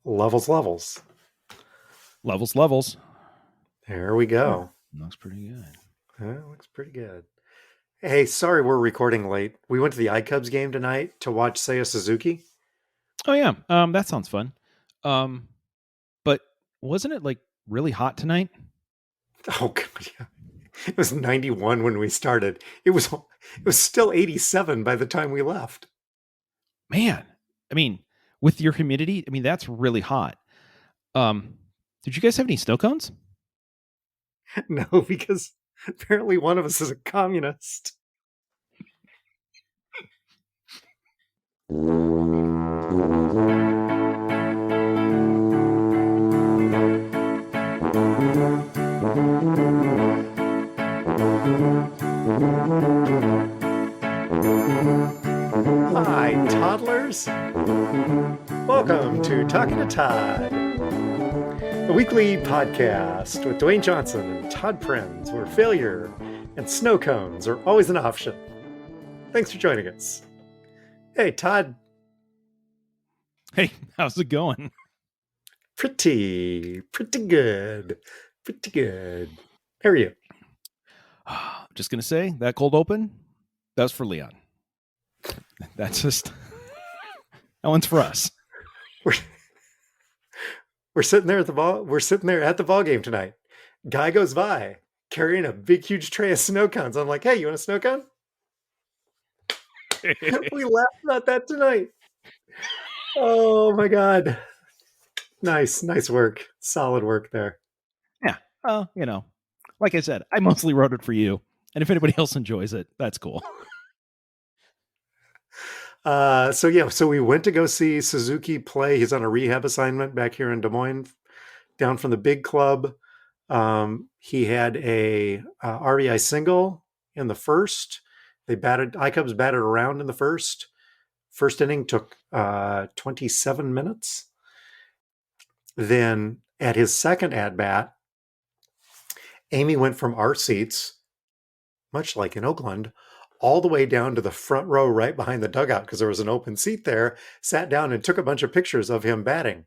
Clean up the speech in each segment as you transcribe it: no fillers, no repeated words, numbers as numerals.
Levels, levels. Levels, levels. There we go. Looks pretty good. Looks pretty good. Hey, sorry we're recording late. We went to the iCubs game tonight to watch Seiya Suzuki. Oh yeah, that sounds fun. But wasn't it like really hot tonight? Oh god, yeah. It was 91 when we started. It was still 87 by the time we left. Man, I mean, with your humidity, I mean that's really hot. Did you guys have any snow cones? No, because apparently one of us is a communist. Hi, toddlers. Welcome to Talking to Todd, a weekly podcast with Dewayne Johnson and Todd Prenz, where failure and snow cones are always an option. Thanks for joining us. Hey, Todd. Hey, how's it going? Pretty good. Pretty good. How are you? Just gonna say that cold open, that was for Leon. That's just that one's for us. We're sitting there at the ball. We're sitting there at the ball game tonight. Guy goes by carrying a big, huge tray of snow cones. I'm like, hey, you want a snow cone? We laughed about that tonight. Oh my god. Nice work. Solid work there. Yeah. Well, like I said, I mostly wrote it for you. And if anybody else enjoys it, that's cool. So we went to go see Suzuki play. He's on a rehab assignment back here in Des Moines, down from the big club. He had a RBI single in the first. iCubs batted around in the first. First inning took 27 minutes. Then at his second at-bat, Amy went from our seats, much like in Oakland, all the way down to the front row right behind the dugout because there was an open seat there, sat down and took a bunch of pictures of him batting,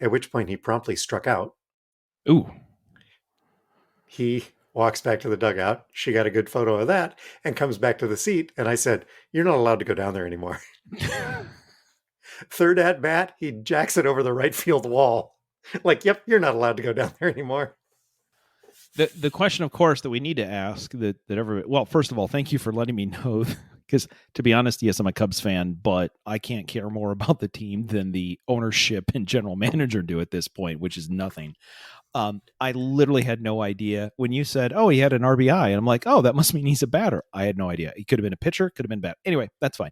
at which point he promptly struck out. Ooh. He walks back to the dugout. She got a good photo of that and comes back to the seat. And I said, you're not allowed to go down there anymore. Third at bat, he jacks it over the right field wall. Like, yep, you're not allowed to go down there anymore. The question, of course, that we need to ask that everybody, well, first of all, thank you for letting me know, because to be honest, yes, I'm a Cubs fan, but I can't care more about the team than the ownership and general manager do at this point, which is nothing. I literally had no idea when you said, oh, he had an RBI. And I'm like, oh, that must mean he's a batter. I had no idea. He could have been a pitcher, could have been bad. Anyway, that's fine.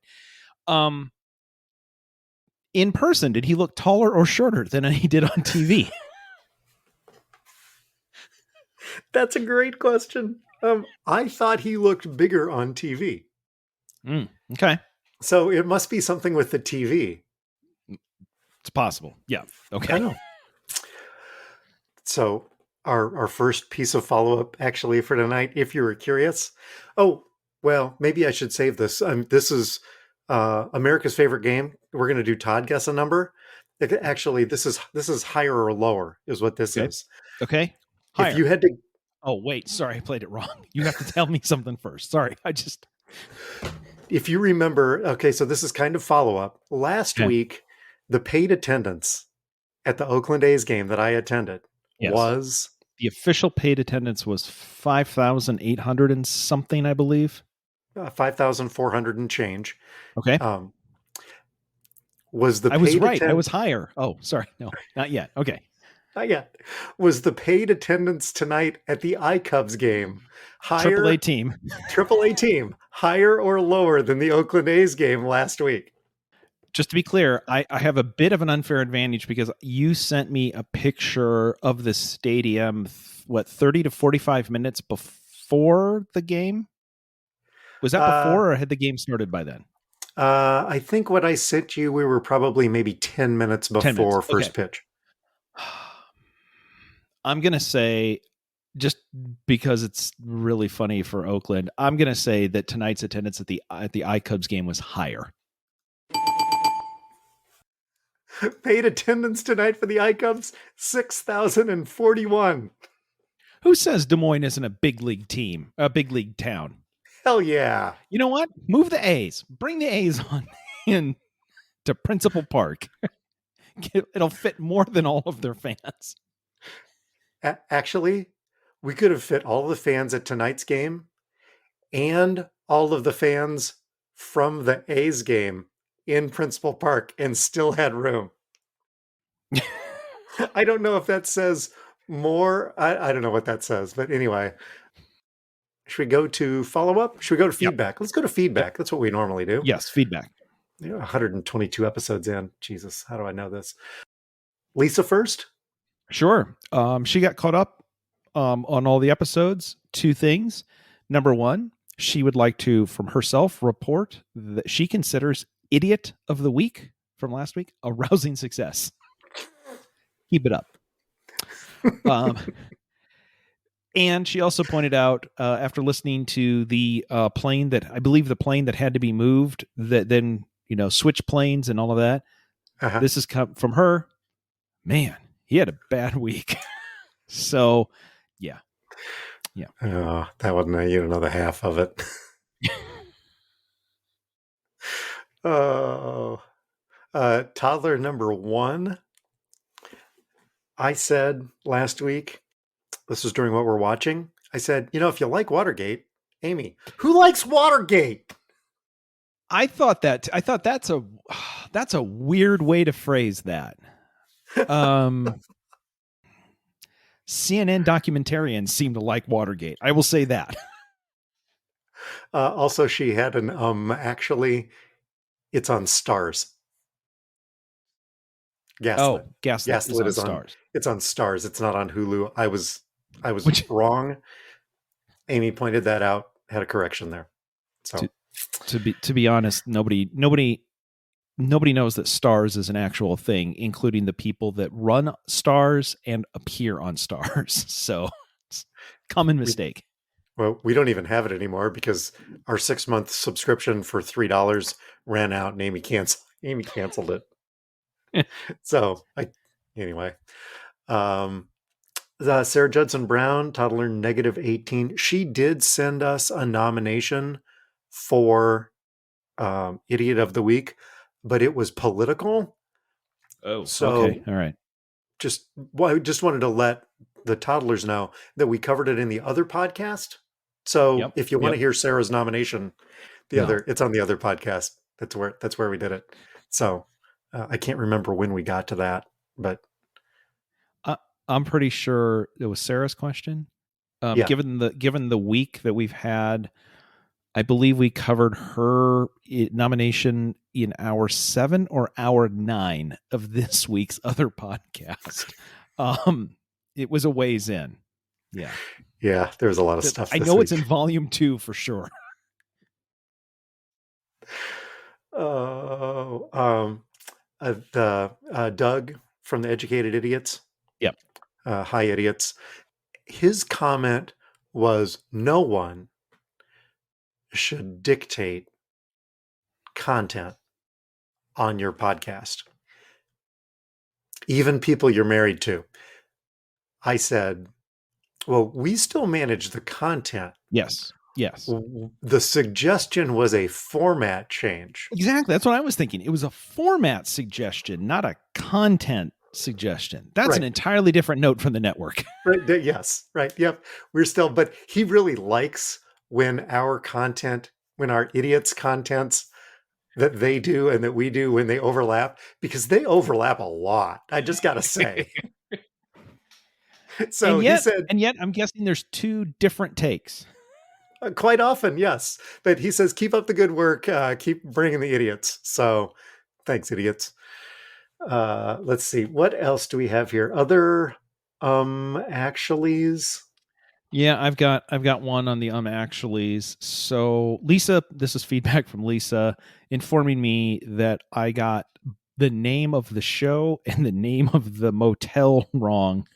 In person, did he look taller or shorter than he did on TV? That's a great question. I thought he looked bigger on TV. Okay. So it must be something with the TV. It's possible. Yeah. Okay. I know. So our first piece of follow-up actually for tonight, if you were curious. Oh, well, maybe I should save this. This is America's favorite game. We're going to do Todd guess a number. Actually, this is higher or lower is what this is. Okay. Higher. If you had to... Oh, wait. Sorry, I played it wrong. You have to tell me something first. Sorry. If you remember, okay, so this is kind of follow-up. Last week, the paid attendance at the Oakland A's game that I attended was... The official paid attendance was 5,800 and something, I believe. 5,400 and change. Okay. I was right. I was higher. Oh, sorry. No, not yet. Okay. Not yet. Was the paid attendance tonight at the iCubs game higher? AAA team. Higher or lower than the Oakland A's game last week? Just to be clear, I have a bit of an unfair advantage because you sent me a picture of the stadium, 30 to 45 minutes before the game? Was that before or had the game started by then? I think what I sent you, we were probably maybe 10 minutes before first pitch. I'm going to say, just because it's really funny for Oakland, I'm going to say that tonight's attendance at the iCubs game was higher. Paid attendance tonight for the iCubs, 6,041. Who says Des Moines isn't a big league team, a big league town? Hell yeah. You know what? Move the A's. Bring the A's on in to Principal Park. It'll fit more than all of their fans. Actually, we could have fit all the fans at tonight's game and all of the fans from the A's game in Principal Park and still had room. I don't know if that says more. I don't know what that says, but anyway. Should we go to follow-up? Should we go to feedback? Yep. Let's go to feedback. Yep. That's what we normally do. Yes, feedback. 122 episodes in. Jesus, how do I know this? Lisa first? Sure. She got caught up on all the episodes. 2 things. Number 1, she would like to, from herself, report that she considers Idiot of the Week from last week a rousing success. Keep it up. And she also pointed out, after listening to the plane that, I believe the plane that had to be moved, that then, switch planes and all of that. Uh-huh. This is from her. Man, he had a bad week. So, yeah. Oh, that wasn't the half of it. Oh, toddler number 1. I said last week, this was during what we're watching. I said, if you like Watergate, Amy, who likes Watergate? I thought that's a weird way to phrase that. CNN documentarians seem to like Watergate. I will say that. Also, she had an actually, it's on Stars. Gaslit. Gaslit is on Stars. It's on Stars. It's not on Hulu. I was wrong. Amy pointed that out. Had a correction there. So to be honest, nobody knows that Stars is an actual thing, including the people that run Stars and appear on Stars. So it's a common mistake. We don't even have it anymore because our 6-month subscription for $3 ran out and Amy canceled it. So anyway. Sarah Judson Brown, toddler -18. She did send us a nomination for Idiot of the Week, but it was political. Oh, so okay. All right. I just wanted to let the toddlers know that we covered it in the other podcast. So if you want to hear Sarah's nomination, it's on the other podcast. That's where we did it. So I can't remember when we got to that, but I'm pretty sure it was Sarah's question. Given the week that we've had, I believe we covered her nomination in hour 7 or hour 9 of this week's other podcast. It was a ways in. Yeah. Yeah, there was a lot of stuff. I know it's in volume 2 for sure. Doug from the Educated Idiots. Yep. Hi, idiots. His comment was, no one should dictate content on your podcast, even people you're married to. I said, well, we still manage the content. Yes. The suggestion was a format change. Exactly. That's what I was thinking. It was a format suggestion, not a content suggestion. That's an entirely different note from the network. Right. Yes. Right. Yep. But he really likes when our idiots' contents that they do and that we do, when they overlap, because they overlap a lot. I just got to say. So he said, and yet I'm guessing there's 2 different takes. Quite often, yes. But he says, keep up the good work. Keep bringing the idiots. So thanks, idiots. Let's see. What else do we have here? Other actuallys? Yeah, I've got one on the actuallys. So Lisa, this is feedback from Lisa informing me that I got the name of the show and the name of the motel wrong.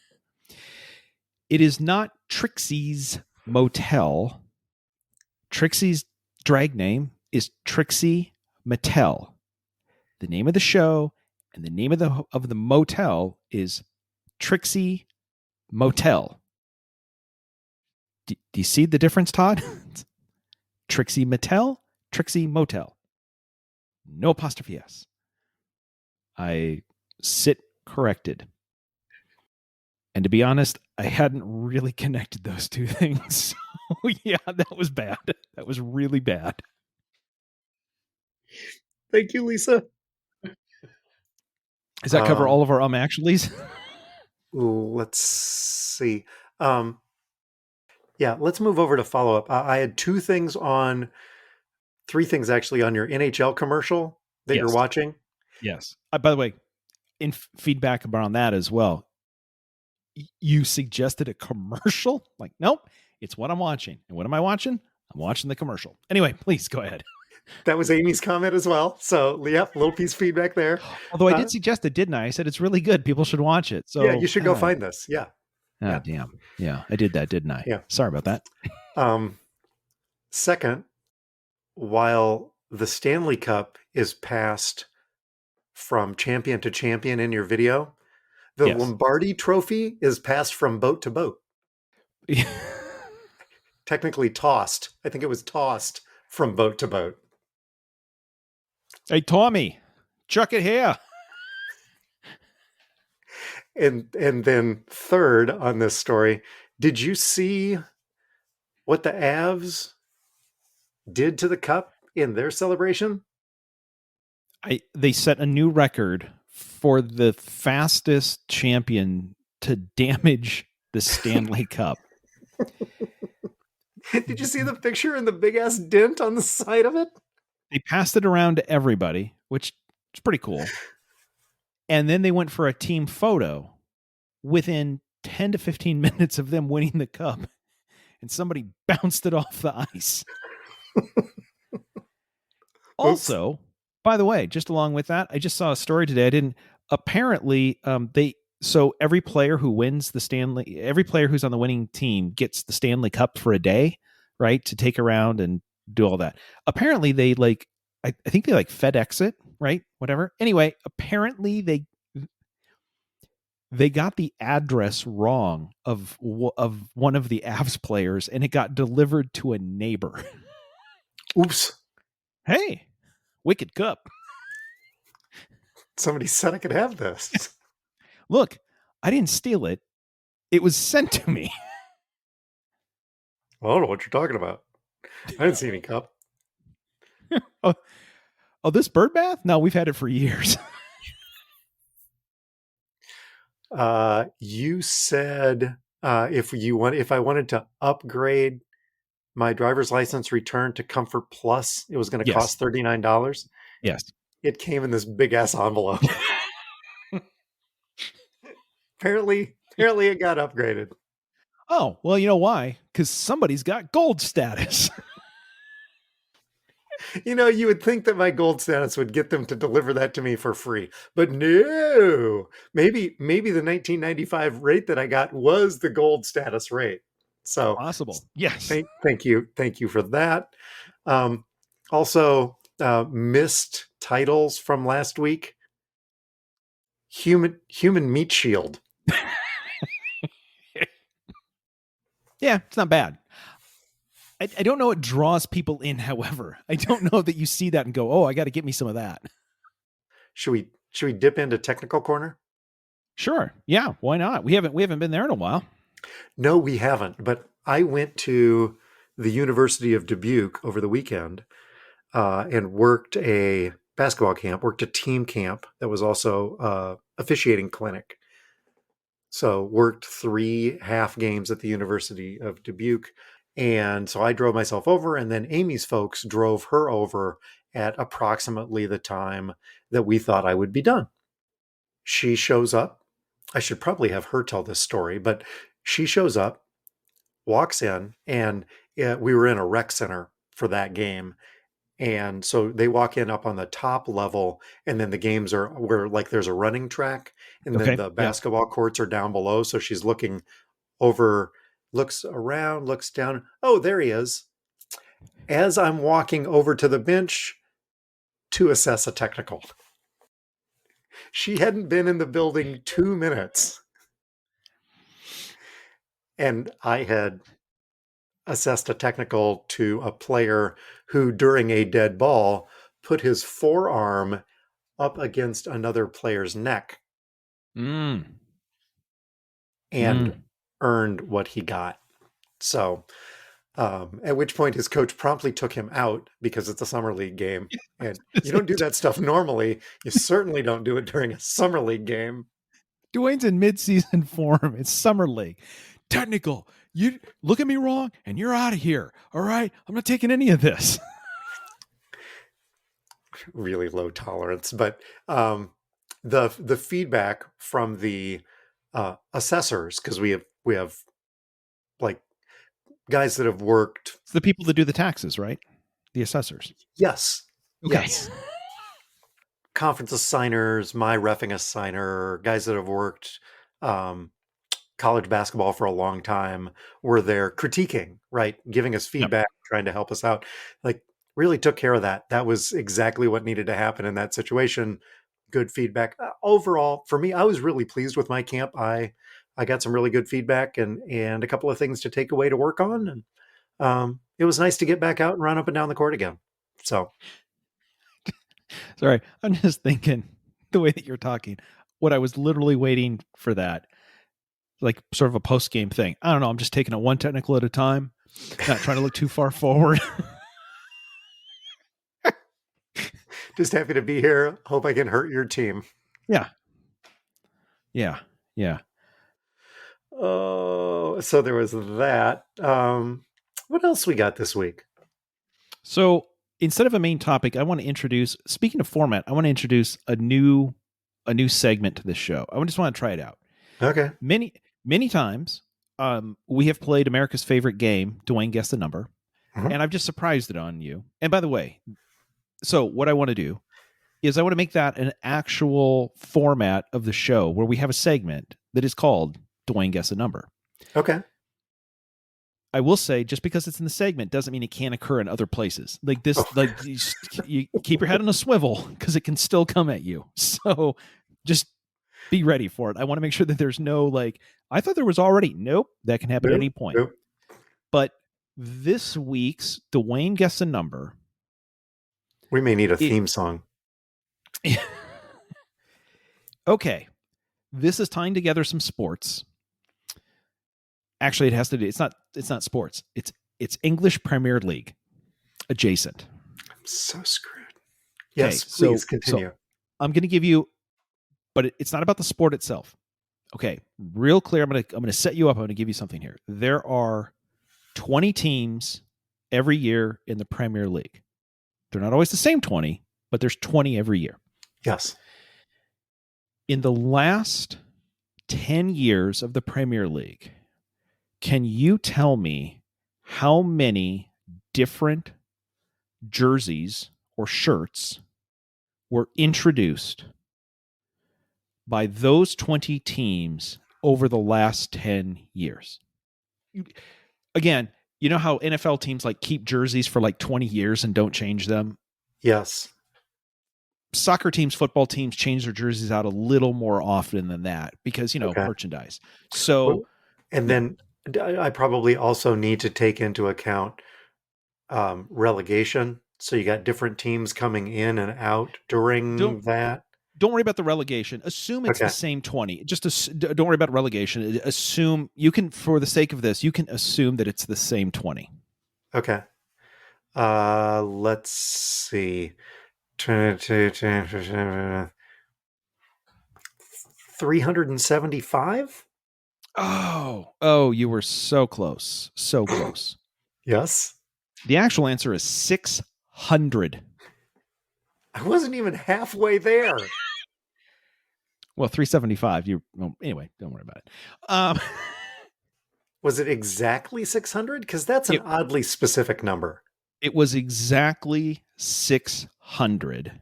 It is not Trixie's Motel. Trixie's drag name is Trixie Mattel. The name of the show And the name of the motel is Trixie Motel. Do you see the difference, Todd? Trixie Motel, Trixie Motel. No apostrophe S. I sit corrected. And to be honest, I hadn't really connected those two things. So yeah, that was bad. That was really bad. Thank you, Lisa. Does that cover all of our actuallys? Let's see. Yeah, let's move over to follow up. I had three things actually on your NHL commercial that you're watching. Yes. By the way, in feedback around that as well, you suggested a commercial? Like, nope, it's what I'm watching. And what am I watching? I'm watching the commercial. Anyway, please go ahead. That was Amy's comment as well. So, yeah, little piece of feedback there. Although I did suggest it, didn't I? I said it's really good. People should watch it. So yeah, you should go find this. Yeah. Yeah. Damn. Yeah, I did that, didn't I? Yeah. Sorry about that. Second, while the Stanley Cup is passed from champion to champion in your video, the Lombardi Trophy is passed from boat to boat. Technically tossed. I think it was tossed from boat to boat. Hey, Tommy, chuck it here. And then third on this story, did you see what the Avs did to the cup in their celebration? They set a new record for the fastest champion to damage the Stanley Cup. Did you see the picture and the big ass dent on the side of it? They passed it around to everybody, which is pretty cool. And then they went for a team photo within 10 to 15 minutes of them winning the cup. And somebody bounced it off the ice. Also, by the way, just along with that, I just saw a story today. Apparently, so every player who wins every player who's on the winning team gets the Stanley Cup for a day, right? To take around and do all that. Apparently they I think they FedEx it, right? Whatever. Anyway, apparently they got the address wrong of one of the Avs players, and it got delivered to a neighbor. Oops. Hey, wicked cup. Somebody said I could have this. Look, I didn't steal it. It was sent to me. I don't know what you're talking about. I didn't see any cup. Oh, this bird bath? No, we've had it for years. You said if I wanted to upgrade my driver's license return to Comfort Plus, it was going to cost $39. Yes. It came in this big ass envelope. Apparently it got upgraded. Oh, well, you know why? Because somebody's got gold status. You would think that my gold status would get them to deliver that to me for free, but no. Maybe the 1995 rate that I got was the gold status rate. So possible. Yes. Thank you for that. Also, missed titles from last week. Human meat shield. Yeah, it's not bad. I don't know what draws people in, however. I don't know that you see that and go, oh, I got to get me some of that. Should we dip into technical corner? Sure. Yeah, why not? We haven't been there in a while. No, we haven't. But I went to the University of Dubuque over the weekend and worked a basketball camp, worked a team camp that was also officiating clinic. So worked 3 half games at the University of Dubuque. And so I drove myself over, and then Amy's folks drove her over at approximately the time that we thought I would be done. She shows up. I should probably have her tell this story, but she shows up, walks in, and we were in a rec center for that game. And so they walk in up on the top level, and then the games are where there's a running track, and then the basketball courts are down below. So she's looking over, looks around, looks down. Oh, there he is. As I'm walking over to the bench to assess a technical. She hadn't been in the building 2 minutes. And I had assessed a technical to a player who, during a dead ball, put his forearm up against another player's neck Mm. and Mm. earned what he got. So, at which point his coach promptly took him out because it's a summer league game. And you don't do that stuff normally. You certainly don't do it during a summer league game. Dewayne's in mid-season form. It's summer league. Technical. You look at me wrong, and you're out of here. All right, I'm not taking any of this. Really low tolerance, but the feedback from the assessors, because we have like guys that have worked. It's the people that do the taxes, right? The assessors. Yes, Okay. yes. Conference assigners, my reffing assigner, guys that have worked college basketball for a long time were there critiquing, right? Giving us Yep. feedback, trying to help us out. Like, really took care of that. That was exactly what needed to happen in that situation. Good feedback. Overall, for me, I was really pleased with my camp. I got some really good feedback and a couple of things to take away to work on. And it was nice to get back out and run up and down the court again. So Sorry, I'm just thinking the way that you're talking. What I was literally waiting for that, like sort of a post game thing. I don't know. I'm just taking it one technical at a time, not trying to look too far forward. just happy to be here. Hope I can hurt your team. Yeah. Yeah. Yeah. Oh, so there was that. What else we got this week? So instead of a main topic, I want to introduce, speaking of format, I want to introduce a new segment to this show. I just want to try it out. Okay. Many times, we have played America's favorite game, Dewayne Guess the Number, Mhm. and I've just surprised it on you. And by the way, so what I want to do is I want to make that an actual format of the show where we have a segment that is called Dewayne Guess the Number. Okay. I will say, just because it's in the segment doesn't mean it can't occur in other places. Like this, like you keep your head on a swivel because it can still come at you. So just be ready for it. I want to make sure that there's no like, I thought there was already. Nope, that can happen at Nope. any point. Nope. But this week's Dewayne Guess a Number. We may need a theme song. Okay, this is tying together some sports. Actually, it has to do. It's not sports. It's English Premier League adjacent. I'm so screwed. Yes, Okay, please continue. So I'm going to give you, but it's not about the sport itself. Okay, real clear. I'm going to set you up. I'm going to give you something here. There are 20 teams every year in the Premier League. They're not always the same 20, but there's 20 every year. Yes. In the last 10 years of the Premier League, can you tell me how many different jerseys or shirts were introduced by those 20 teams over the last 10 years? Again, you know how NFL teams like keep jerseys for like 20 years and don't change them? Yes. Soccer teams, football teams change their jerseys out a little more often than that because, Okay. merchandise. So, and then I probably also need to take into account relegation. So you got different teams coming in and out during that. Don't worry about the relegation. Assume it's the same 20. Don't worry about relegation. Assume you can, for the sake of this, you can assume that it's the same 20. Okay. Let's see. 375? Oh, you were so close. So close. Yes. The actual answer is 600. I wasn't even halfway there. Well, 375. Anyway, don't worry about it. Was it exactly 600? Because that's an oddly specific number. It was exactly 600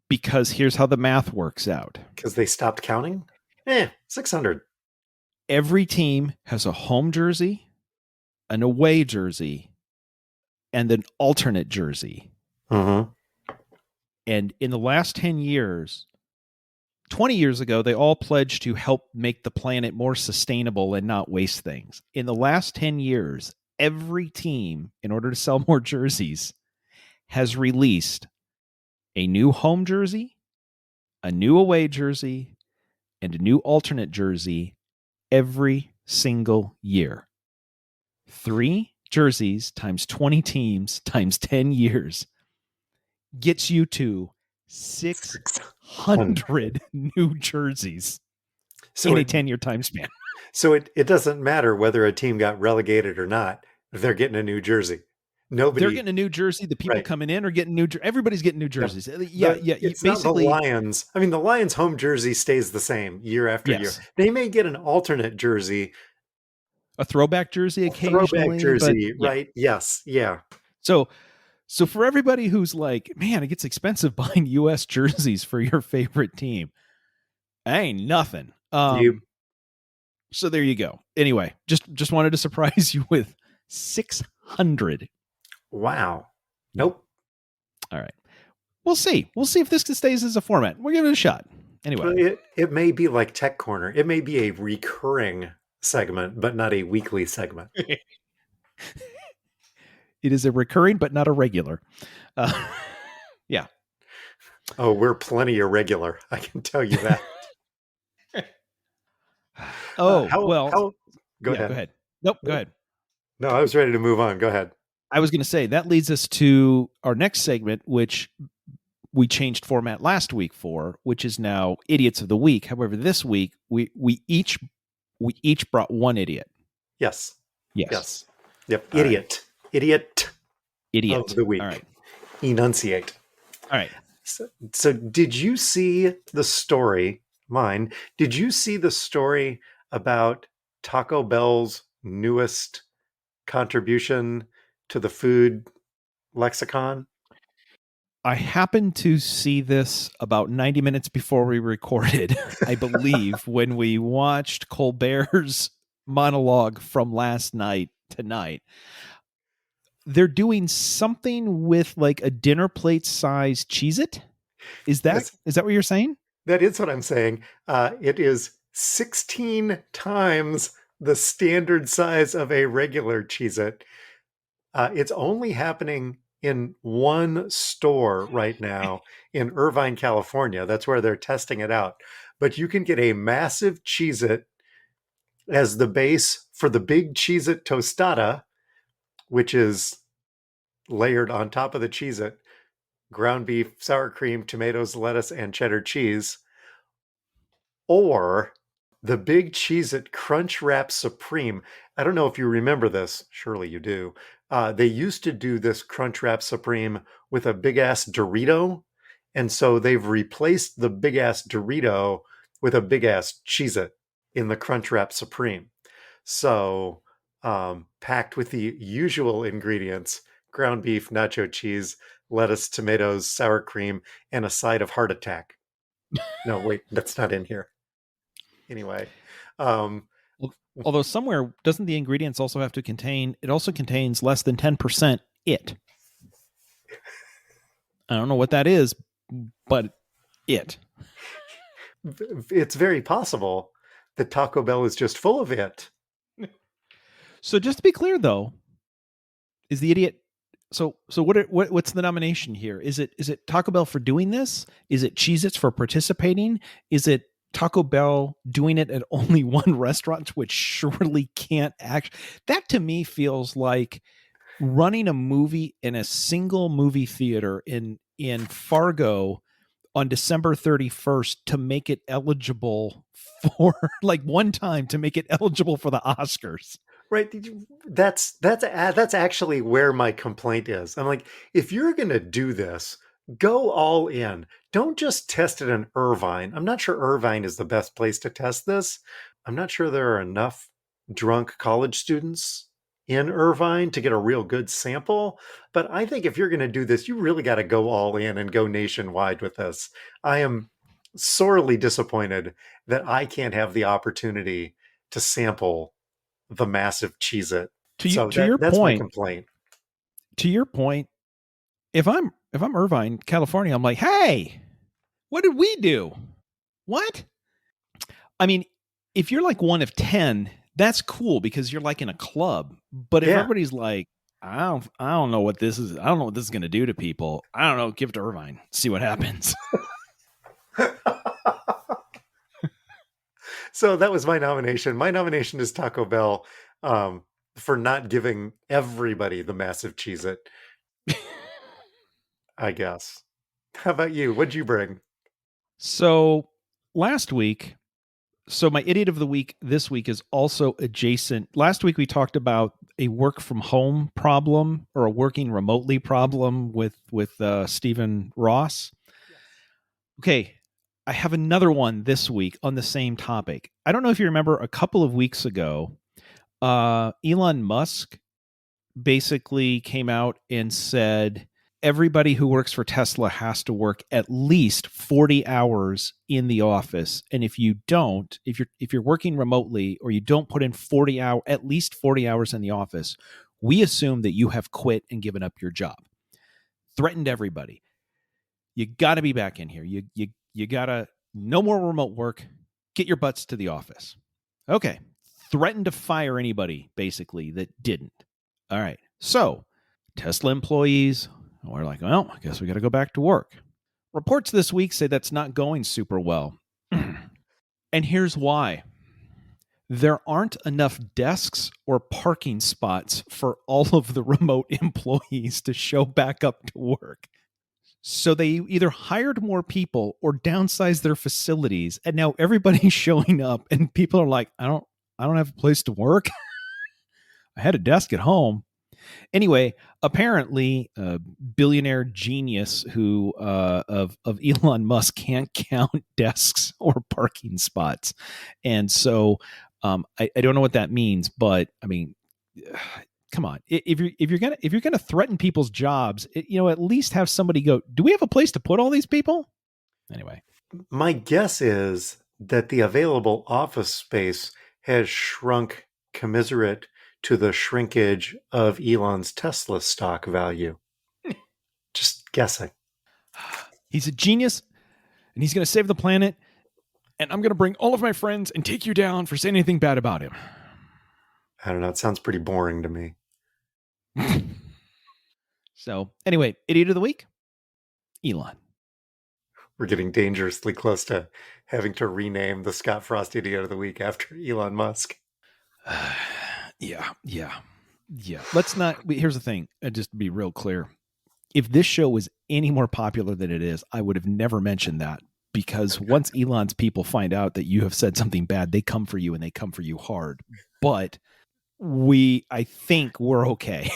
because here's how the math works out. Because they stopped counting? 600. Every team has a home jersey, an away jersey, and an alternate jersey. Mm-hmm. And in the last 10 years, 20 years ago, they all pledged to help make the planet more sustainable and not waste things. In the last 10 years, every team, in order to sell more jerseys, has released a new home jersey, a new away jersey, and a new alternate jersey every single year. 3 jerseys times 20 teams times 10 years gets you to 600 new jerseys So in a it 10-year time span. so it doesn't matter whether a team got relegated or not. They're getting a new jersey. They're Nobody, getting a new jersey. The people right? coming in are getting everybody's getting new Yep. jerseys. Yeah, It's not the basically, Lions. I mean, the Lions home jersey stays the same year after year. yes, They may get an alternate jersey, a throwback jersey a throwback occasionally, but jersey, yeah. right? Yes, yeah. So for everybody who's like, man, it gets expensive buying U.S. jerseys for your favorite team, ain't nothing. You So there you go. Anyway, just wanted to surprise you with 600. wow. Nope. All right. We'll see. We'll see if this stays as a format. We'll give it a shot. Anyway. It may be like Tech Corner. It may be a recurring segment, but not a weekly segment. It is a recurring, but not a regular. Yeah. Oh, we're plenty irregular. I can tell you that. Oh, Go ahead. Go ahead. Nope, go ahead. No, I was ready to move on. Go ahead. I was going to say that leads us to our next segment, which we changed format last week for, which is now Idiots of the Week. However, this week we each brought one idiot. Yes. Yes. Yes. Yep. All Idiot. Right. Idiot of the week. All right. Enunciate. All right. So did you see the story? Did you see the story about Taco Bell's newest contribution to the food lexicon? I happened to see this about 90 minutes before we recorded, I believe, when we watched Colbert's monologue from last night tonight. They're doing something with like a dinner plate size Cheez-It. Is that what you're saying? That is what I'm saying. It is 16 times the standard size of a regular Cheez-It. It's only happening in one store right now in Irvine, California. That's where they're testing it out. But you can get a massive Cheez-It as the base for the big Cheez-It tostada, which is layered on top of the Cheez-It, ground beef, sour cream, tomatoes, lettuce, and cheddar cheese, or the big Cheez-It Crunch Wrap Supreme. I don't know if you remember this. Surely you do. They used to do this Crunch Wrap Supreme with a big-ass Dorito, and so they've replaced the big-ass Dorito with a big-ass Cheez-It in the Crunch Wrap Supreme. So packed with the usual ingredients: ground beef, nacho cheese, lettuce, tomatoes, sour cream, and a side of heart attack. No, wait, that's not in here. Anyway. Although somewhere, doesn't the ingredients also have to contain, it also contains less than 10% it. I don't know what that is, but it. It's very possible that Taco Bell is just full of it. So just to be clear, though, is the idiot? So what's the nomination here? Is it Taco Bell for doing this? Is it Cheez-Its for participating? Is it Taco Bell doing it at only one restaurant, which surely can't act? That to me feels like running a movie in a single movie theater in Fargo on December 31st to make it eligible for like one time to make it eligible for the Oscars. Right. That's actually where my complaint is. I'm like, if you're going to do this, go all in. Don't just test it in Irvine. I'm not sure Irvine is the best place to test this. I'm not sure there are enough drunk college students in Irvine to get a real good sample. But I think if you're going to do this, you really got to go all in and go nationwide with this. I am sorely disappointed that I can't have the opportunity to sample the massive Cheez-It. That's my complaint. To your point, if I'm Irvine, California, I'm like, hey, what did we do? What? I mean, if you're like one of 10, that's cool because you're like in a club. But if Yeah. everybody's like, I don't know what this is. I don't know what this is going to do to people. I don't know. Give it to Irvine. See what happens. So that was my nomination. My nomination is Taco Bell for not giving everybody the massive Cheez-It, I guess. How about you? What'd you bring? So last week, my idiot of the week this week is also adjacent. Last week we talked about a work from home problem or a working remotely problem with Stephen Ross. Okay, I have another one this week on the same topic. I don't know if you remember a couple of weeks ago, Elon Musk basically came out and said everybody who works for Tesla has to work at least 40 hours in the office, and if you don't, if you're working remotely or you don't put in at least 40 hours in the office, we assume that you have quit and given up your job. Threatened everybody. You got to be back in here. You got to no more remote work. Get your butts to the office. Okay. Threatened to fire anybody basically that didn't. All right. So, Tesla employees are like, well, I guess we got to go back to work. Reports this week say that's not going super well. And here's why. There aren't enough desks or parking spots for all of the remote employees to show back up to work. So they either hired more people or downsized their facilities, and now everybody's showing up and people are like, I don't have a place to work. I had a desk at home. Anyway, apparently, a billionaire genius who of Elon Musk can't count desks or parking spots, and so I don't know what that means. But I mean, come on, if you're gonna threaten people's jobs, at least have somebody go, do we have a place to put all these people? Anyway, My guess is that the available office space has shrunk commensurate to the shrinkage of Elon's Tesla stock value. Just guessing. he's a genius and he's going to save the planet, and I'm going to bring all of my friends and take you down for saying anything bad about him. I don't know. It sounds pretty boring to me. So anyway, idiot of the week, Elon. We're getting dangerously close to having to rename the Scott Frost Idiot of the Week after Elon Musk. Yeah. Let's not. Here's the thing. Just to be real clear. If this show was any more popular than it is, I would have never mentioned that, because once Elon's people find out that you have said something bad, they come for you and they come for you hard. But I think we're okay.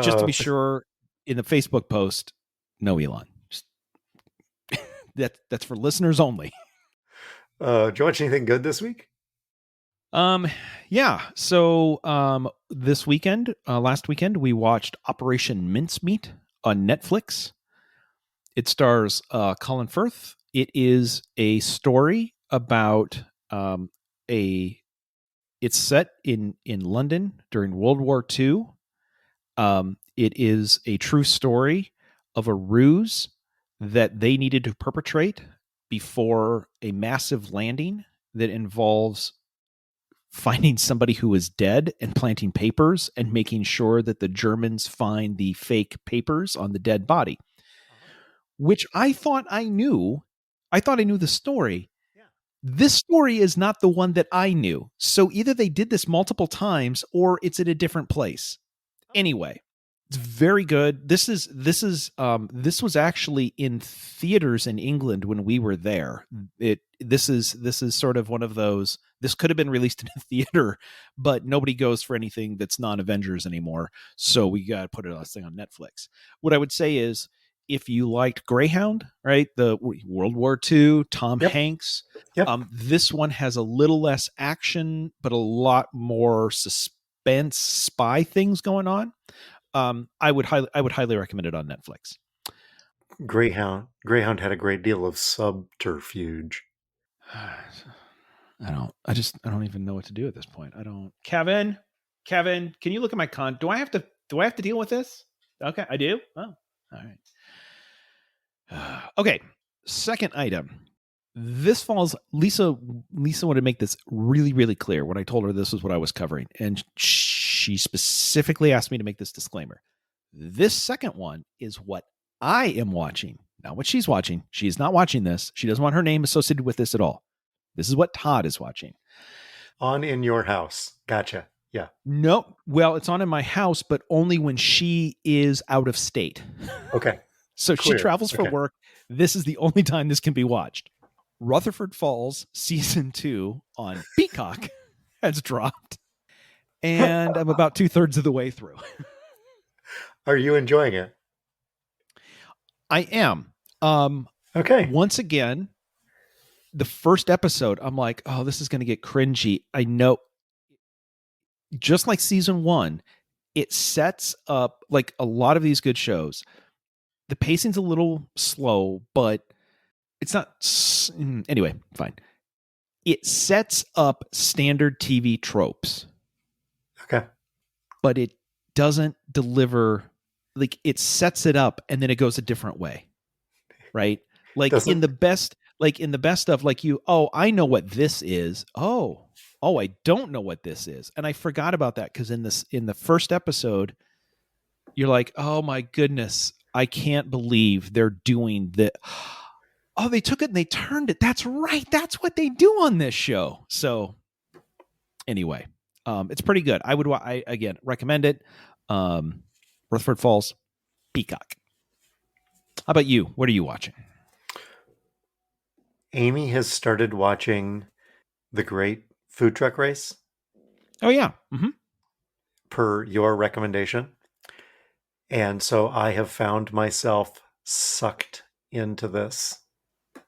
Just to be sure, in the Facebook post, no Elon. Just, that's for listeners only. Did you watch anything good this week? Yeah. So last weekend, we watched Operation Mincemeat on Netflix. It stars Colin Firth. It is a story about it's set in London during World War II. It is a true story of a ruse that they needed to perpetrate before a massive landing that involves finding somebody who is dead and planting papers and making sure that the Germans find the fake papers on the dead body, which I thought I knew. I thought I knew the story. Yeah. This story is not the one that I knew. So either they did this multiple times or it's at a different place. Anyway, it's very good. This was actually in theaters in England when we were there. This is sort of one of those. This could have been released in a theater, but nobody goes for anything that's non-Avengers anymore. So we got to put this thing on Netflix. What I would say is, if you liked Greyhound, right, the World War II, Tom Hanks, this one has a little less action, but a lot more suspense, spy things going on. I would highly recommend it on Netflix. Greyhound had a great deal of subterfuge. I don't even know what to do at this point. Kevin, can you look at my do I have to deal with this? Okay, I do. Oh, all right. Okay. second item. This falls. Lisa wanted to make this really, really clear when I told her this was what I was covering, and she specifically asked me to make this disclaimer. This second one is what I am watching, not what she's watching. She's not watching this. She doesn't want her name associated with this at all. This is what Todd is watching. On in your house. Gotcha. Yeah. No, well, it's on in my house, but only when she is out of state. Okay. So Clear. she travels for work. This is the only time this can be watched. Rutherford Falls season 2 on Peacock has dropped, and I'm about 2/3 of the way through. Are you enjoying it? I am. Okay. Once again, the first episode, I'm like, oh, this is going to get cringy. I know. Just like season 1, it sets up, like a lot of these good shows, the pacing's a little slow, but it's not. Anyway, fine. It sets up standard TV tropes. Okay. But it doesn't deliver. Like, it sets it up and then it goes a different way. Right? Like in the best of, like, I know what this is. Oh, I don't know what this is. And I forgot about that because in the first episode, you're like, oh my goodness, I can't believe they're doing that. Oh, they took it and they turned it. That's right. That's what they do on this show. So anyway, it's pretty good. I again recommend it. Rutherford Falls, Peacock. How about you? What are you watching? Amy has started watching The Great Food Truck Race. Oh yeah. Mm-hmm. Per your recommendation. And so I have found myself sucked into this.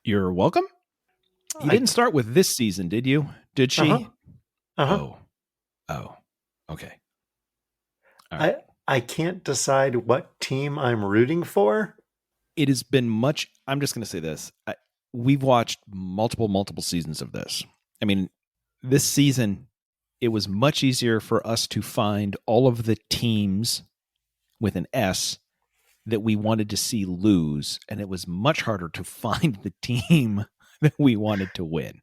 You're welcome. You didn't start with this season, did you? Did she? Uh-huh. Oh. Okay. All right. I can't decide what team I'm rooting for. It has been much. I'm just going to say this. We've watched multiple seasons of this. I mean, this season, it was much easier for us to find all of the teams with an S that we wanted to see lose, and it was much harder to find the team that we wanted to win.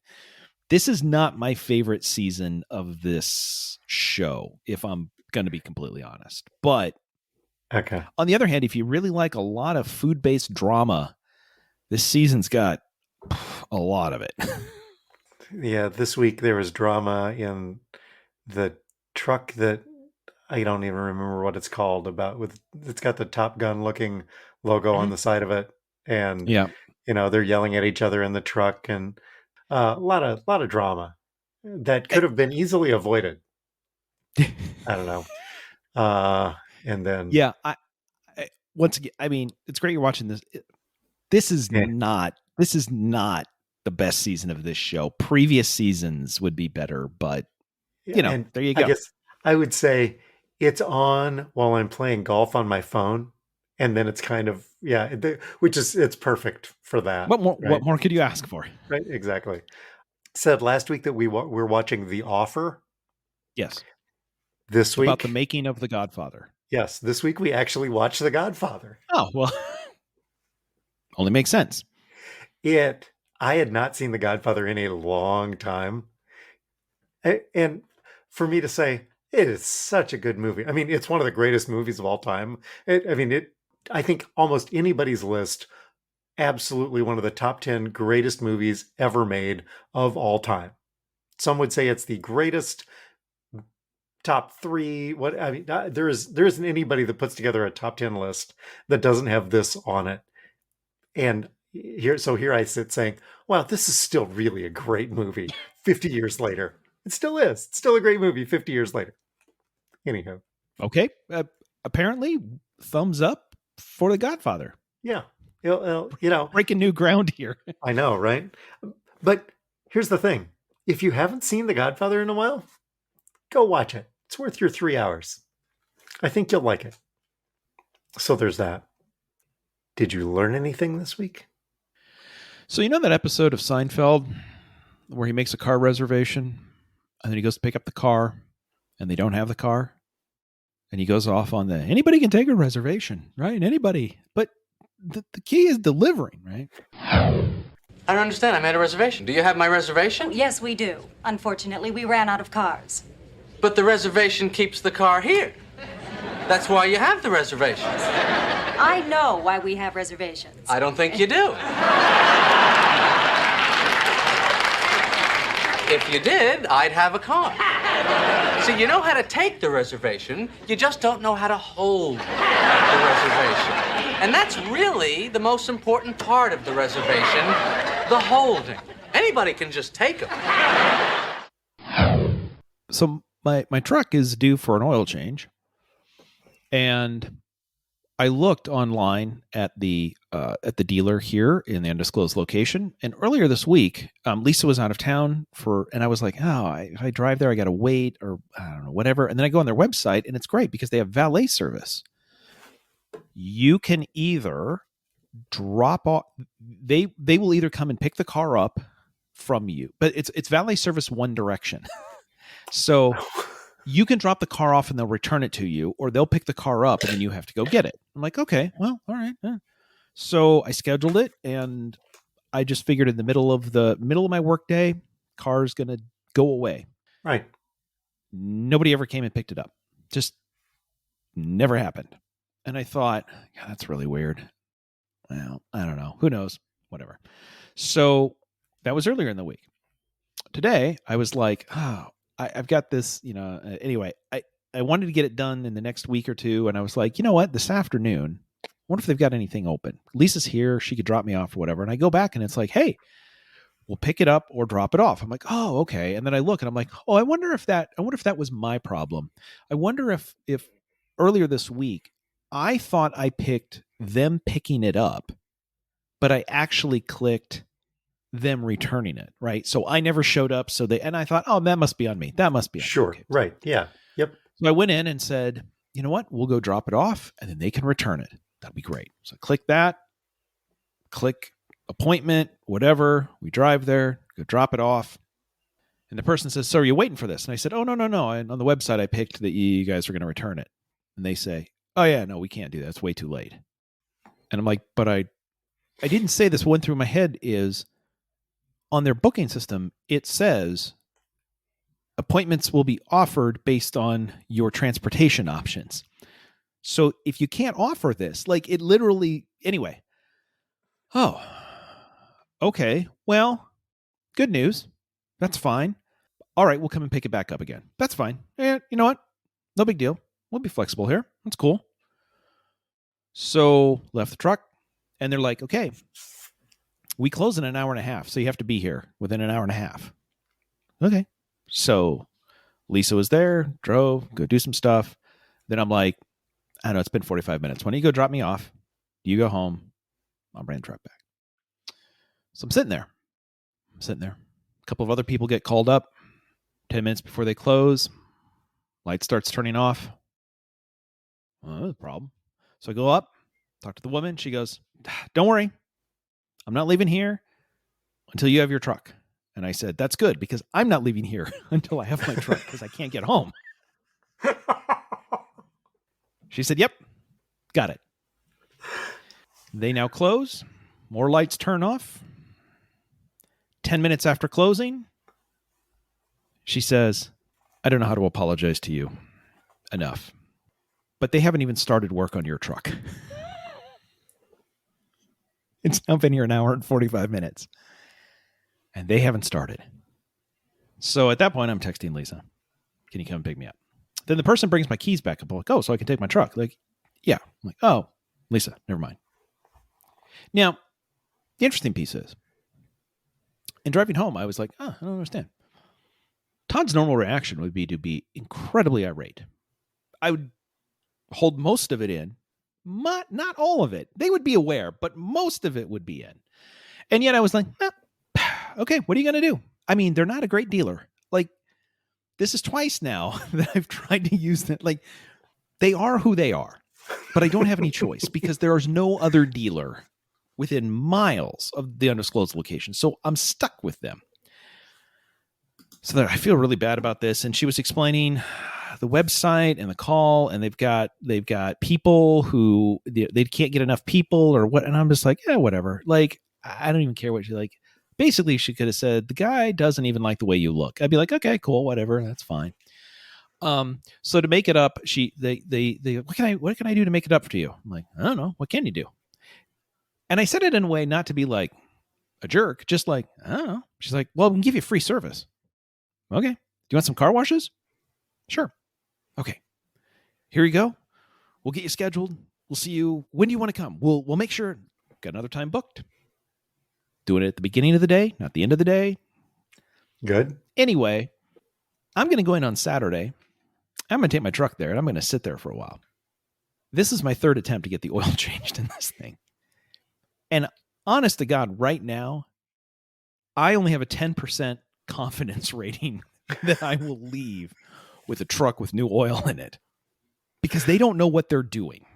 This is not my favorite season of this show, if I'm going to be completely honest. But okay. On the other hand, if you really like a lot of food-based drama, this season's got a lot of it. Yeah, this week there was drama in the truck that I don't even remember what it's called, it's got the Top Gun looking logo on the side of it. And, they're yelling at each other in the truck, and a lot of drama that could have been easily avoided. I don't know. And then, I once again, I mean, it's great you're watching this. This is not the best season of this show. Previous seasons would be better, but there you go. I guess I would say it's on while I'm playing golf on my phone, and then it's kind of it's perfect for that. What more could you ask for? Right, exactly. Said last week that we're watching The Offer. Yes. This week about the making of The Godfather. Yes, this week we actually watched The Godfather. Oh well, only makes sense. I had not seen The Godfather in a long time, and for me to say it is such a good movie. I mean, it's one of the greatest movies of all time. I think almost anybody's list, absolutely one of the top 10 greatest movies ever made of all time. Some would say it's the greatest. Top 3. There isn't anybody that puts together a top 10 list that doesn't have this on it. And here I sit saying, wow, this is still really a great movie 50 years later. It still is. It's still a great movie 50 years later. Anyhow. Okay. Apparently, thumbs up for The Godfather. Yeah. Breaking new ground here. I know, right? But here's the thing. If you haven't seen The Godfather in a while, go watch it. It's worth your 3 hours. I think you'll like it. So there's that. Did you learn anything this week? So you know that episode of Seinfeld where he makes a car reservation and then he goes to pick up the car and they don't have the car? And he goes off on anybody can take a reservation, right? Anybody. But the key is delivering, right? I don't understand. I made a reservation. Do you have my reservation? Yes, we do. Unfortunately, we ran out of cars. But the reservation keeps the car here. That's why you have the reservations. I know why we have reservations. I don't think you do. If you did, I'd have a car. See, you know how to take the reservation, you just don't know how to hold the reservation. And that's really the most important part of the reservation, the holding. Anybody can just take them. So my truck is due for an oil change, and I looked online at the dealer here in the undisclosed location, and earlier this week, Lisa was out of town and I was like, oh, if I drive there, I got to wait, or I don't know, whatever. And then I go on their website, and it's great because they have valet service. You can either drop off, they will either come and pick the car up from you, but it's valet service one direction. So you can drop the car off and they'll return it to you, or they'll pick the car up and then you have to go get it. I'm like, okay, well, all right. So I scheduled it, and I just figured in the middle of my work day, car's going to go away. Right. Nobody ever came and picked it up. Just never happened. And I thought, yeah, that's really weird. Well, I don't know. Who knows? Whatever. So that was earlier in the week. Today, I was like, oh, I've got this, anyway, I wanted to get it done in the next week or two. And I was like, you know what? This afternoon, I wonder if they've got anything open. Lisa's here. She could drop me off or whatever. And I go back and it's like, hey, we'll pick it up or drop it off. I'm like, oh, okay. And then I look and I'm like, oh, I wonder if that was my problem. I wonder if earlier this week, I thought I picked them picking it up, but I actually clicked them returning it, right? So I never showed up. And I thought, oh, that must be on me. That must be on me. Sure. Okay. Right. Yeah. Yep. So I went in and said, you know what? We'll go drop it off and then they can return it. That'd be great. So I click that, click appointment, whatever. We drive there, go drop it off. And the person says, so are you waiting for this? And I said, oh, no. And on the website, I picked that you guys were going to return it. And they say, oh yeah, no, we can't do that. It's way too late. And I'm like, but I didn't say this. What went through my head is on their booking system, it says appointments will be offered based on your transportation options. So if you can't offer this, like it literally, anyway. Oh, okay. Well, good news. That's fine. All right, we'll come and pick it back up again. That's fine. Yeah, you know what? No big deal. We'll be flexible here. That's cool. So left the truck, and they're like, okay, we close in an hour and a half, so you have to be here within an hour and a half. Okay. So Lisa was there, drove, go do some stuff. Then I'm like, I don't know, it's been 45 minutes. Why don't you go drop me off? You go home. I'll bring the truck back. So I'm sitting there. A couple of other people get called up 10 minutes before they close. Light starts turning off. Well, that's a problem. So I go up, talk to the woman. She goes, don't worry. I'm not leaving here until you have your truck. And I said, that's good because I'm not leaving here until I have my truck because I can't get home. She said, yep, got it. They now close. More lights turn off. 10 minutes after closing, she says, I don't know how to apologize to you enough, but they haven't even started work on your truck. It's now been here an hour and 45 minutes. And they haven't started. So at that point, I'm texting Lisa. Can you come pick me up? Then the person brings my keys back. I'm like, oh, so I can take my truck. Like, yeah. I'm like, oh, Lisa, never mind. Now, the interesting piece is, in driving home, I was like, oh, I don't understand. Todd's normal reaction would be to be incredibly irate. I would hold most of it in. Not all of it. They would be aware, but most of it would be in. And yet I was like, okay, what are you going to do? I mean, they're not a great dealer. Like, this is twice now that I've tried to use that. Like, they are who they are, but I don't have any choice because there is no other dealer within miles of the undisclosed location. So I'm stuck with them. So I feel really bad about this. And she was explaining the website and the call, and they've got people who they can't get enough people or what. And I'm just like, yeah, whatever. Like, I don't even care what she like. Basically, she could have said, the guy doesn't even like the way you look. I'd be like, okay, cool, whatever, that's fine. So to make it up, they what can I do to make it up to you? I'm like, I don't know. What can you do? And I said it in a way not to be like a jerk, just like, I don't know. She's like, well, we can give you free service. Okay. Do you want some car washes? Sure. Okay. Here you go. We'll get you scheduled. We'll see you. When do you want to come? We'll make sure. Got another time booked. Doing it at the beginning of the day, not the end of the day. Good. Anyway, I'm going to go in on Saturday. I'm going to take my truck there, and I'm going to sit there for a while. This is my third attempt to get the oil changed in this thing. And honest to God, right now, I only have a 10% confidence rating that I will leave with a truck with new oil in it. Because they don't know what they're doing.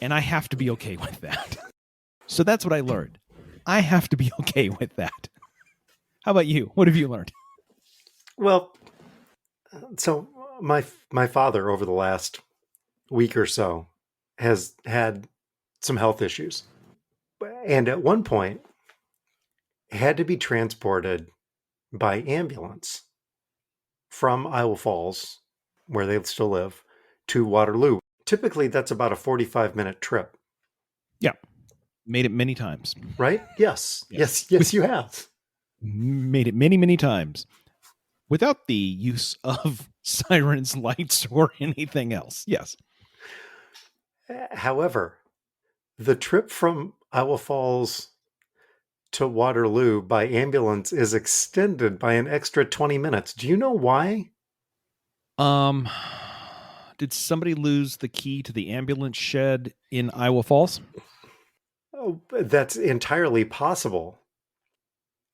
And I have to be okay with that. So that's what I learned. I have to be okay with that. How about you? What have you learned? Well, so my father over the last week or so has had some health issues. And at one point had to be transported by ambulance from Iowa Falls, where they still live, to Waterloo. Typically, that's about a 45-minute trip. Yeah. Made it many times. Right? Yes. Yes, you have. Made it many, many times. Without the use of sirens, lights, or anything else. Yes. However, the trip from Iowa Falls to Waterloo by ambulance is extended by an extra 20 minutes. Do you know why? Did somebody lose the key to the ambulance shed in Iowa Falls? Oh, that's entirely possible.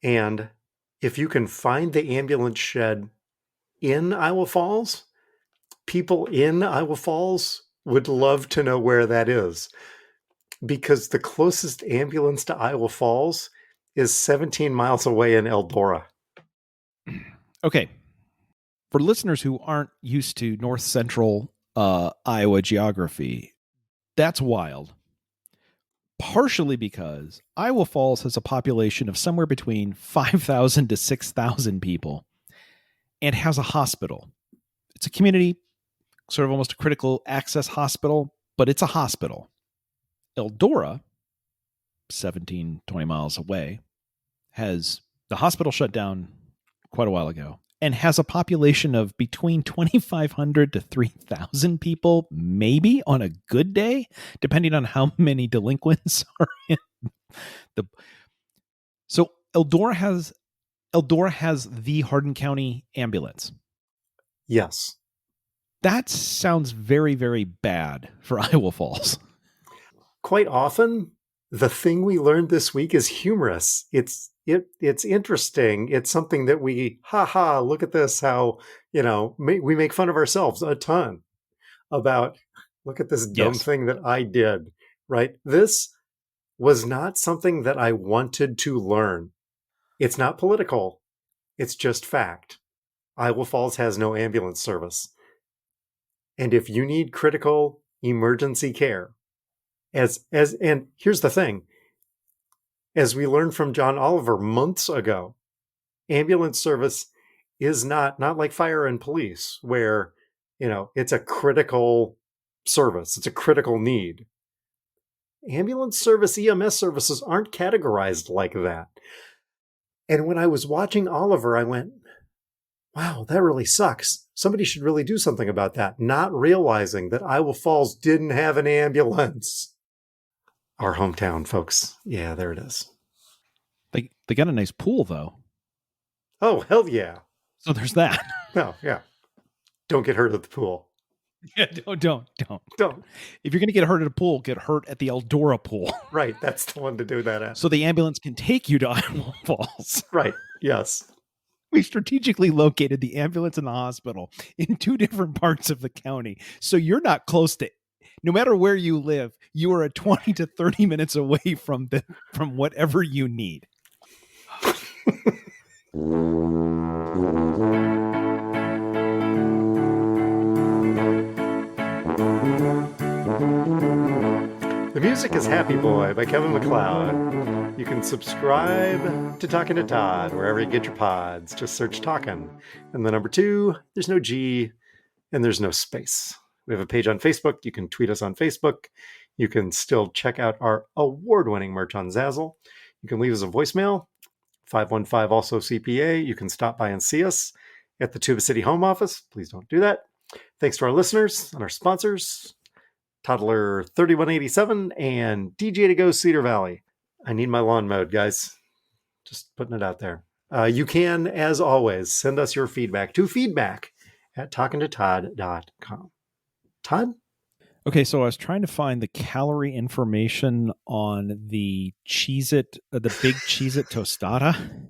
And if you can find the ambulance shed in Iowa Falls, people in Iowa Falls would love to know where that is. Because the closest ambulance to Iowa Falls is 17 miles away in Eldora. Okay. For listeners who aren't used to north central Iowa geography, that's wild. Partially because Iowa Falls has a population of somewhere between 5,000 to 6,000 people and has a hospital. It's a community, sort of almost a critical access hospital, but it's a hospital. Eldora, 17, 20 miles away, has the hospital shut down quite a while ago and has a population of between 2,500 to 3,000 people, maybe on a good day, depending on how many delinquents are in the. So Eldora has the Hardin County ambulance. Yes. That sounds very, very bad for Iowa Falls. Quite often, the thing we learned this week is humorous. It's interesting. It's something that we, look at this, how, we make fun of ourselves a ton about, look at this dumb thing that I did, right? This was not something that I wanted to learn. It's not political. It's just fact. Iowa Falls has no ambulance service. And if you need critical emergency care, and here's the thing, as we learned from John Oliver months ago, ambulance service is not like fire and police, where, it's a critical service. It's a critical need. Ambulance service, EMS services aren't categorized like that. And when I was watching Oliver, I went, wow, that really sucks. Somebody should really do something about that. Not realizing that Iowa Falls didn't have an ambulance. Our hometown, folks. Yeah, there it is. They got a nice pool, though. Oh, hell yeah. So there's that. Oh, yeah. Don't get hurt at the pool. Yeah, don't. If you're going to get hurt at a pool, get hurt at the Eldora pool. Right, that's the one to do that at. So the ambulance can take you to Iowa Falls. Right, yes. We strategically located the ambulance and the hospital in two different parts of the county. So you're not close to, no matter where you live, you are 20 to 30 minutes away from whatever you need. The music is Happy Boy by Kevin MacLeod. You can subscribe to Talking to Todd wherever you get your pods. Just search Talkin'. And the number 2, there's no G and there's no space. We have a page on Facebook. You can tweet us on Facebook. You can still check out our award-winning merch on Zazzle. You can leave us a voicemail, 515 also CPA. You can stop by and see us at the Tuba City home office. Please don't do that. Thanks to our listeners and our sponsors, Toddler 3187 and DJ to Go Cedar Valley. I need my lawn mowed, guys. Just putting it out there. You can, as always, send us your feedback to feedback@talkingtotodd.com. Todd? Okay, so I was trying to find the calorie information on the Cheez-It, the big Cheez-It tostada.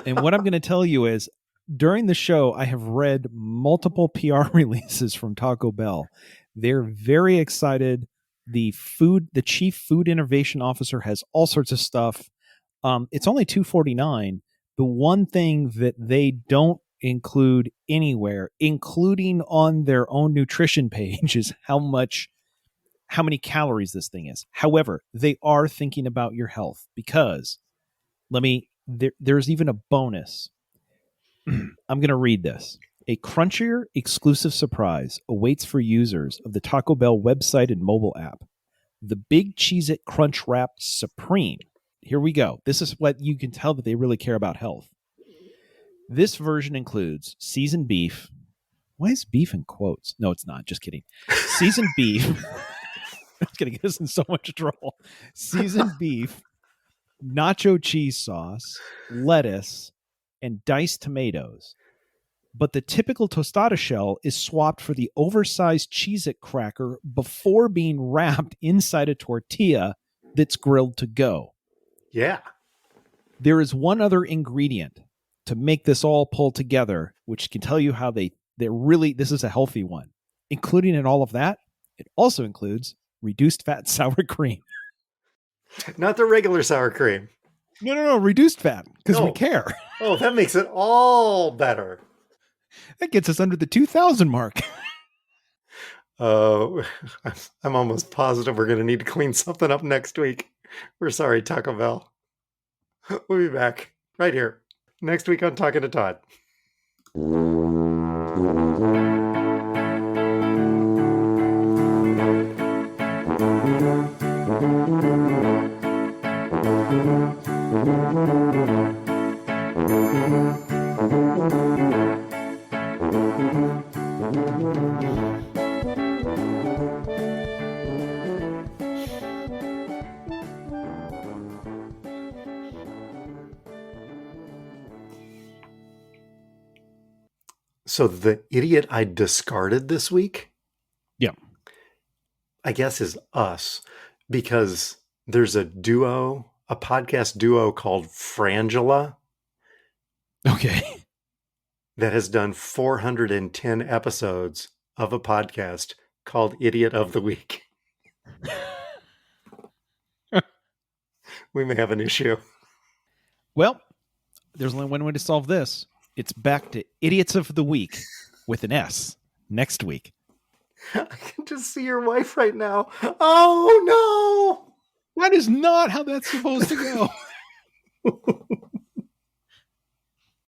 And what I'm going to tell you is, during the show, I have read multiple PR releases from Taco Bell. They're very excited. The chief food innovation officer has all sorts of stuff. It's only $2.49. The one thing that they don't include anywhere, including on their own nutrition page, is how many calories this thing is. However, they are thinking about your health, because there's even a bonus. I'm going to read this. A crunchier exclusive surprise awaits for users of the Taco Bell website and mobile app. The Big Cheez-It Crunch Wrapped Supreme. Here we go. This is what you can tell that they really care about health. This version includes seasoned beef. Why is beef in quotes? No, it's not. Just kidding. Seasoned beef. It's going to get us in so much trouble. Seasoned beef, nacho cheese sauce, lettuce, and diced tomatoes. But the typical tostada shell is swapped for the oversized Cheez-It cracker before being wrapped inside a tortilla that's grilled to go. Yeah. There is one other ingredient to make this all pull together, which can tell you how they're really, this is a healthy one. Including in all of that, it also includes reduced fat sour cream. Not the regular sour cream. No, reduced fat, because we care. Oh, that makes it all better. That gets us under the 2,000 mark. I'm almost positive we're going to need to clean something up next week. We're sorry, Taco Bell. We'll be back right here next week on Talking to Todd. So the idiot I discarded this week, Yeah. I guess, is us, because there's a podcast duo called Frangela. Okay. That has done 410 episodes of a podcast called Idiot of the Week. We may have an issue. Well, there's only one way to solve this. It's back to Idiots of the Week with an S next week. I can just see your wife right now. Oh, no! That is not how that's supposed to go.